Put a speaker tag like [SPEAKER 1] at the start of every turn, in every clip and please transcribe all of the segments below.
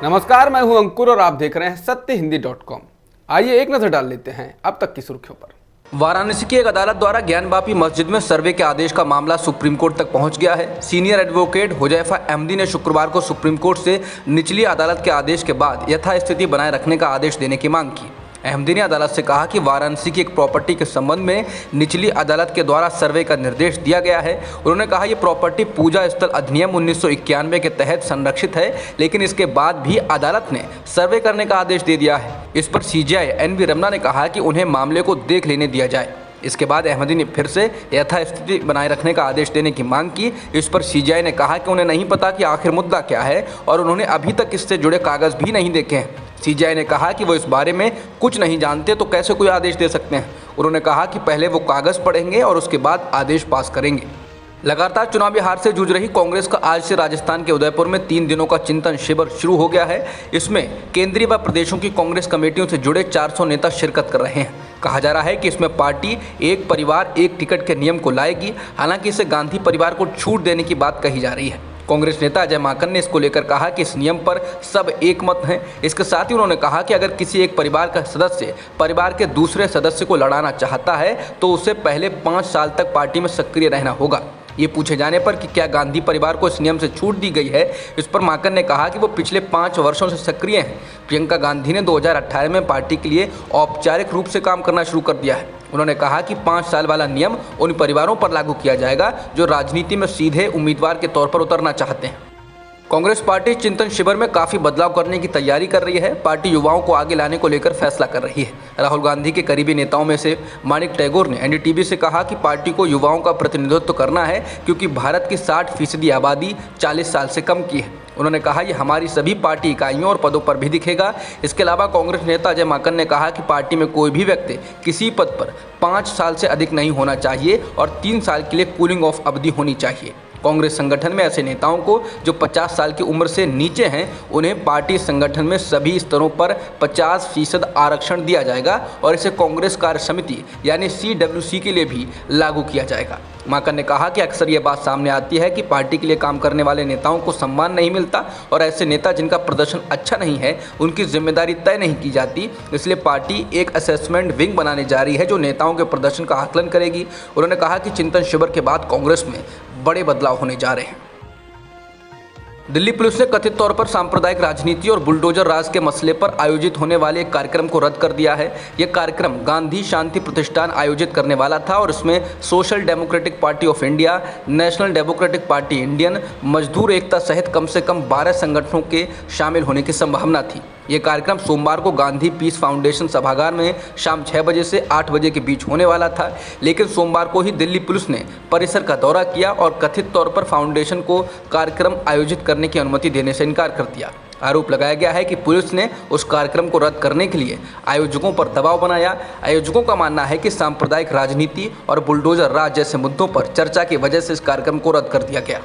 [SPEAKER 1] नमस्कार, मैं हूं अंकुर और आप देख रहे हैं सत्यहिंदी.com। आइए एक नजर डाल लेते हैं अब तक की सुर्खियों पर।
[SPEAKER 2] वाराणसी की एक अदालत द्वारा ज्ञानवापी मस्जिद में सर्वे के आदेश का मामला सुप्रीम कोर्ट तक पहुंच गया है। सीनियर एडवोकेट हुजैफा अहमदी ने शुक्रवार को सुप्रीम कोर्ट से निचली अदालत के आदेश के बाद यथास्थिति बनाए रखने का आदेश देने की मांग की। अहमदी ने अदालत से कहा कि वाराणसी की एक प्रॉपर्टी के संबंध में निचली अदालत के द्वारा सर्वे का निर्देश दिया गया है। उन्होंने कहा यह प्रॉपर्टी पूजा स्थल अधिनियम 1991 के तहत संरक्षित है, लेकिन इसके बाद भी अदालत ने सर्वे करने का आदेश दे दिया है। इस पर सीजेआई एनवी रमना ने कहा कि उन्हें मामले को देख लेने दिया जाए। इसके बाद अहमदी ने फिर से यथास्थिति बनाए रखने का आदेश देने की मांग की। इस पर सीजेआई ने कहा कि उन्हें नहीं पता कि आखिर मुद्दा क्या है और उन्होंने अभी तक इससे जुड़े कागज भी नहीं देखे हैं। सीजेआई ने कहा कि वो इस बारे में कुछ नहीं जानते तो कैसे कोई आदेश दे सकते हैं। उन्होंने कहा कि पहले वो कागज पढ़ेंगे और उसके बाद आदेश पास करेंगे। लगातार चुनावी हार से जूझ रही कांग्रेस का आज से राजस्थान के उदयपुर में 3 दिनों का चिंतन शिविर शुरू हो गया है। इसमें केंद्रीय व प्रदेशों की कांग्रेस कमेटियों से जुड़े 400 नेता शिरकत कर रहे हैं। कहा जा रहा है कि इसमें पार्टी एक परिवार एक टिकट के नियम को लाएगी। हालांकि इसे गांधी परिवार को छूट देने की बात कही जा रही है। कांग्रेस नेता अजय माकन ने इसको लेकर कहा कि इस नियम पर सब एकमत हैं। इसके साथ ही उन्होंने कहा कि अगर किसी एक परिवार का सदस्य परिवार के दूसरे सदस्य को लड़ाना चाहता है तो उसे पहले 5 साल तक पार्टी में सक्रिय रहना होगा। ये पूछे जाने पर कि क्या गांधी परिवार को इस नियम से छूट दी गई है, इस पर माकन ने कहा कि वो पिछले 5 वर्षों से सक्रिय हैं। प्रियंका गांधी ने 2018 में पार्टी के लिए औपचारिक रूप से काम करना शुरू कर दिया है। उन्होंने कहा कि 5 साल वाला नियम उन परिवारों पर लागू किया जाएगा जो राजनीति में सीधे उम्मीदवार के तौर पर उतरना चाहते हैं। कांग्रेस पार्टी चिंतन शिविर में काफी बदलाव करने की तैयारी कर रही है। पार्टी युवाओं को आगे लाने को लेकर फैसला कर रही है। राहुल गांधी के करीबी नेताओं में से माणिक टैगोर ने एनडीटीवी से कहा कि पार्टी को युवाओं का प्रतिनिधित्व करना है, क्योंकि भारत की 60% आबादी 40 साल से कम की है। उन्होंने कहा यह हमारी सभी पार्टी इकाइयों और पदों पर भी दिखेगा। इसके अलावा कांग्रेस नेता अजय माकन ने कहा कि पार्टी में कोई भी व्यक्ति किसी पद पर 5 साल से अधिक नहीं होना चाहिए और 3 साल के लिए कूलिंग ऑफ अवधि होनी चाहिए। कांग्रेस संगठन में ऐसे नेताओं को जो 50 साल की उम्र से नीचे हैं, उन्हें पार्टी संगठन में सभी स्तरों पर 50% आरक्षण दिया जाएगा और इसे कांग्रेस कार्य समिति यानी CWC के लिए भी लागू किया जाएगा। माकन ने कहा कि अक्सर ये बात सामने आती है कि पार्टी के लिए काम करने वाले नेताओं को सम्मान नहीं मिलता और ऐसे नेता जिनका प्रदर्शन अच्छा नहीं है उनकी जिम्मेदारी तय नहीं की जाती। इसलिए पार्टी एक असेसमेंट विंग बनाने जा रही है जो नेताओं के प्रदर्शन का आकलन करेगी। उन्होंने कहा कि चिंतन शिविर के बाद कांग्रेस में बड़े बदलाव होने जा रहे हैं। दिल्ली पुलिस ने कथित तौर पर सांप्रदायिक राजनीति और बुलडोजर राज के मसले पर आयोजित होने वाले एक कार्यक्रम को रद्द कर दिया है। यह कार्यक्रम गांधी शांति प्रतिष्ठान आयोजित करने वाला था और इसमें social democratic party of India, national democratic party Indian, मजदूर एकता सहित कम से कम 12 संगठनों के शामिल होने की संभावना थी। ये कार्यक्रम सोमवार को गांधी पीस फाउंडेशन सभागार में शाम 6 बजे से 8 बजे के बीच होने वाला था, लेकिन सोमवार को ही दिल्ली पुलिस ने परिसर का दौरा किया और कथित तौर पर फाउंडेशन को कार्यक्रम आयोजित करने की अनुमति देने से इनकार कर दिया। आरोप लगाया गया है कि पुलिस ने उस कार्यक्रम को रद्द करने के लिए आयोजकों पर दबाव बनाया। आयोजकों का मानना है कि सांप्रदायिक राजनीति और बुलडोजर राज जैसे मुद्दों पर चर्चा की वजह से इस कार्यक्रम को रद्द कर दिया गया।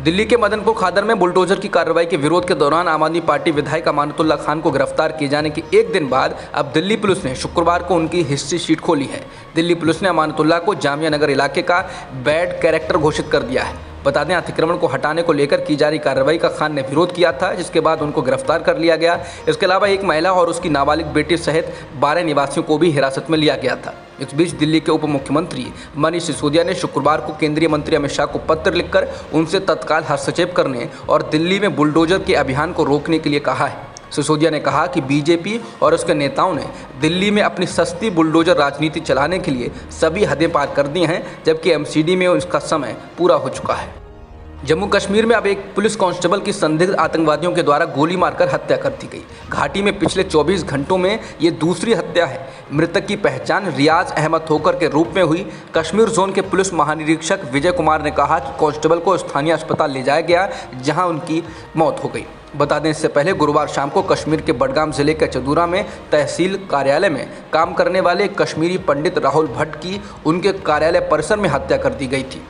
[SPEAKER 2] दिल्ली के मदनपुर खादर में बुलडोजर की कार्रवाई के विरोध के दौरान आम आदमी पार्टी विधायक अमानतुल्लाह खान को गिरफ्तार किए जाने के एक दिन बाद अब दिल्ली पुलिस ने शुक्रवार को उनकी हिस्ट्री शीट खोली है। दिल्ली पुलिस ने अमानतुल्लाह को जामिया नगर इलाके का बैड कैरेक्टर घोषित कर दिया है। बता दें, अतिक्रमण को हटाने को लेकर की जा रही कार्रवाई का खान ने विरोध किया था, जिसके बाद उनको गिरफ्तार कर लिया गया। इसके अलावा एक महिला और उसकी नाबालिग बेटी सहित 12 निवासियों को भी हिरासत में लिया गया था। इस बीच दिल्ली के उप मुख्यमंत्री मनीष सिसोदिया ने शुक्रवार को केंद्रीय मंत्री अमित शाह को पत्र लिखकर उनसे तत्काल हस्तक्षेप करने और दिल्ली में बुलडोजर के अभियान को रोकने के लिए कहा है। सिसोदिया ने कहा कि बीजेपी और उसके नेताओं ने दिल्ली में अपनी सस्ती बुलडोजर राजनीति चलाने के लिए सभी हदें पार कर दी हैं, जबकि MCD में उसका समय पूरा हो चुका है। जम्मू कश्मीर में अब एक पुलिस कांस्टेबल की संदिग्ध आतंकवादियों के द्वारा गोली मारकर हत्या कर दी गई। घाटी में पिछले 24 घंटों में ये दूसरी हत्या है। मृतक की पहचान रियाज अहमद ठोकर के रूप में हुई। कश्मीर जोन के पुलिस महानिरीक्षक विजय कुमार ने कहा कि कांस्टेबल को स्थानीय अस्पताल ले जाया गया, जहां उनकी मौत हो गई। बता दें, इससे पहले गुरुवार शाम को कश्मीर के बडगाम जिले के चदूरा में तहसील कार्यालय में काम करने वाले कश्मीरी पंडित राहुल भट्ट की उनके कार्यालय परिसर में हत्या कर दी गई थी।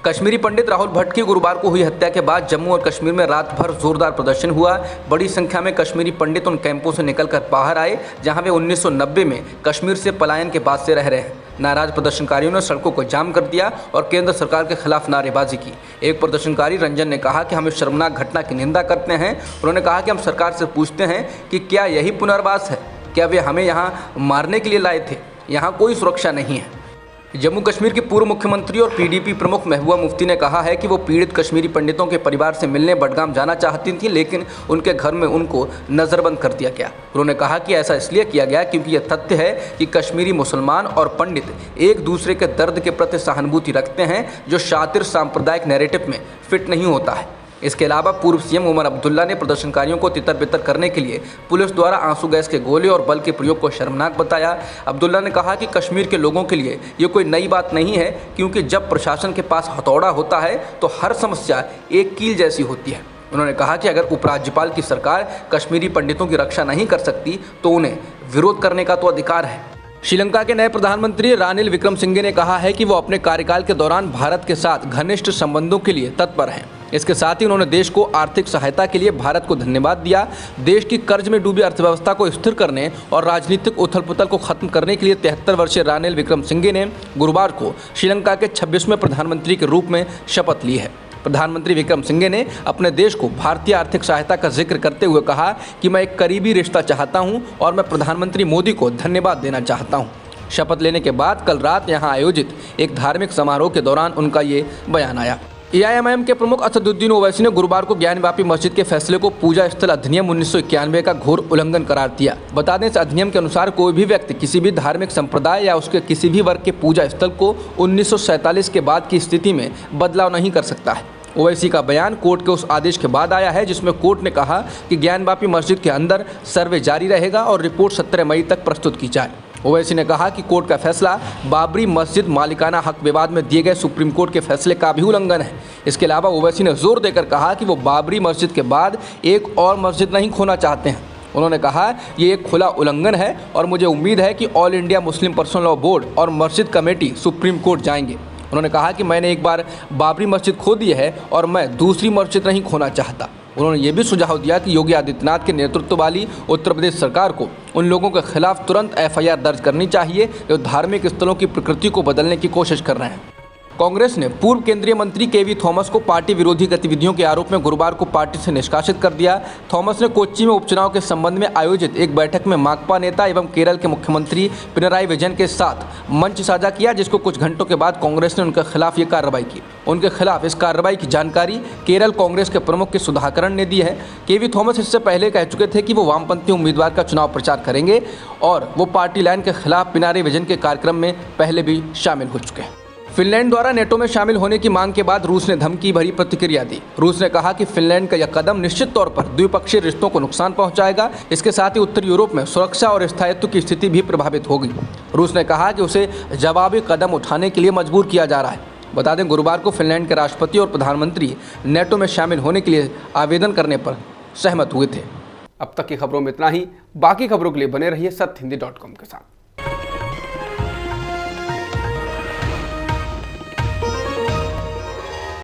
[SPEAKER 2] कश्मीरी पंडित राहुल भट्ट की गुरुवार को हुई हत्या के बाद जम्मू और कश्मीर में रात भर जोरदार प्रदर्शन हुआ। बड़ी संख्या में कश्मीरी पंडित उन कैंपों से निकलकर बाहर आए जहां वे 1990 में कश्मीर से पलायन के बाद से रह रहे हैं। नाराज प्रदर्शनकारियों ने सड़कों को जाम कर दिया और केंद्र सरकार के खिलाफ नारेबाजी की। एक प्रदर्शनकारी रंजन ने कहा कि हम इस शर्मनाक घटना की निंदा करते हैं। उन्होंने कहा कि हम सरकार से पूछते हैं कि क्या यही पुनर्वास है? क्या वे हमें यहाँ मारने के लिए लाए थे? यहाँ कोई सुरक्षा नहीं है। जम्मू कश्मीर के पूर्व मुख्यमंत्री और पीडीपी प्रमुख महबूबा मुफ्ती ने कहा है कि वो पीड़ित कश्मीरी पंडितों के परिवार से मिलने बडगाम जाना चाहती थी, लेकिन उनके घर में उनको नज़रबंद कर दिया गया। उन्होंने कहा कि ऐसा इसलिए किया गया क्योंकि यह तथ्य है कि कश्मीरी मुसलमान और पंडित एक दूसरे के दर्द के प्रति सहानुभूति रखते हैं, जो शातिर सांप्रदायिक नैरेटिव में फिट नहीं होता है। इसके अलावा पूर्व सीएम उमर अब्दुल्ला ने प्रदर्शनकारियों को तितर-बितर करने के लिए पुलिस द्वारा आंसू गैस के गोले और बल के प्रयोग को शर्मनाक बताया। अब्दुल्ला ने कहा कि कश्मीर के लोगों के लिए ये कोई नई बात नहीं है, क्योंकि जब प्रशासन के पास हथौड़ा होता है तो हर समस्या एक कील जैसी होती है। उन्होंने कहा कि अगर उपराज्यपाल की सरकार कश्मीरी पंडितों की रक्षा नहीं कर सकती तो उन्हें विरोध करने का तो अधिकार है। श्रीलंका के नए प्रधानमंत्री रानिल विक्रमसिंघे ने कहा है कि वो अपने कार्यकाल के दौरान भारत के साथ घनिष्ठ संबंधों के लिए तत्पर हैं। इसके साथ ही उन्होंने देश को आर्थिक सहायता के लिए भारत को धन्यवाद दिया। देश की कर्ज में डूबी अर्थव्यवस्था को स्थिर करने और राजनीतिक उथल-पुथल को खत्म करने के लिए 73 वर्षीय रानिल विक्रमसिंघे ने गुरुवार को श्रीलंका के 26वें प्रधानमंत्री के रूप में शपथ ली है। प्रधानमंत्री विक्रमसिंघे ने अपने देश को भारतीय आर्थिक सहायता का जिक्र करते हुए कहा कि मैं एक करीबी रिश्ता चाहता हूं और मैं प्रधानमंत्री मोदी को धन्यवाद देना चाहता हूं। शपथ लेने के बाद कल रात यहां आयोजित एक धार्मिक समारोह के दौरान उनका ये बयान आया। एआईएमआईएम के प्रमुख असदुद्दीन ओवैसी ने गुरुवार को ज्ञानवापी मस्जिद के फैसले को पूजा स्थल अधिनियम 1991 का घोर उल्लंघन करार दिया। बता दें, इस अधिनियम के अनुसार कोई भी व्यक्ति किसी भी धार्मिक संप्रदाय या उसके किसी भी वर्ग के पूजा स्थल को 1947 के बाद की स्थिति में बदलाव नहीं कर सकता है। ओवैसी का बयान कोर्ट के उस आदेश के बाद आया है जिसमें कोर्ट ने कहा कि ज्ञानवापी मस्जिद के अंदर सर्वे जारी रहेगा और रिपोर्ट 17 मई तक प्रस्तुत की जाए। ओवैसी ने कहा कि कोर्ट का फैसला बाबरी मस्जिद मालिकाना हक विवाद में दिए गए सुप्रीम कोर्ट के फैसले का भी उल्लंघन है। इसके अलावा ओवैसी ने जोर देकर कहा कि वो बाबरी मस्जिद के बाद एक और मस्जिद नहीं खोना चाहते हैं। उन्होंने कहा, ये एक खुला उल्लंघन है और मुझे उम्मीद है कि all India Muslim personal law board और मस्जिद कमेटी सुप्रीम कोर्ट जाएंगे। उन्होंने कहा कि मैंने एक बार बाबरी मस्जिद खो दी है और मैं दूसरी मस्जिद नहीं खोना चाहता। उन्होंने ये भी सुझाव दिया कि योगी आदित्यनाथ के नेतृत्व वाली उत्तर प्रदेश सरकार को उन लोगों के खिलाफ तुरंत एफआईआर दर्ज करनी चाहिए जो धार्मिक स्थलों की प्रकृति को बदलने की कोशिश कर रहे हैं। कांग्रेस ने पूर्व केंद्रीय मंत्री केवी थॉमस को पार्टी विरोधी गतिविधियों के आरोप में गुरुवार को पार्टी से निष्कासित कर दिया। थॉमस ने कोच्चि में उपचुनाव के संबंध में आयोजित एक बैठक में माकपा नेता एवं केरल के मुख्यमंत्री पिनराई विजयन के साथ मंच साझा किया, जिसको कुछ घंटों के बाद कांग्रेस ने उनके खिलाफ ये कार्रवाई की। उनके खिलाफ इस कार्रवाई की जानकारी केरल कांग्रेस के प्रमुख के सुधाकरण ने दी है। केवी थॉमस इससे पहले कह चुके थे कि वो वामपंथी उम्मीदवार का चुनाव प्रचार करेंगे और वो पार्टी लाइन के खिलाफ पिनराई विजयन के कार्यक्रम में पहले भी शामिल हो चुके हैं। फिनलैंड द्वारा नेटो में शामिल होने की मांग के बाद रूस ने धमकी भरी प्रतिक्रिया दी। रूस ने कहा कि फिनलैंड का यह कदम निश्चित तौर पर द्विपक्षीय रिश्तों को नुकसान पहुंचाएगा। इसके साथ ही उत्तर यूरोप में सुरक्षा और स्थायित्व की स्थिति भी प्रभावित होगी। रूस ने कहा कि उसे जवाबी कदम उठाने के लिए मजबूर किया जा रहा है। बता दें, गुरुवार को फिनलैंड के राष्ट्रपति और प्रधानमंत्री नेटो में शामिल होने के लिए आवेदन करने पर सहमत हुए थे।
[SPEAKER 1] अब तक की खबरों में इतना ही। बाकी खबरों के लिए बने रहिए सत्यहिंदी.com के साथ।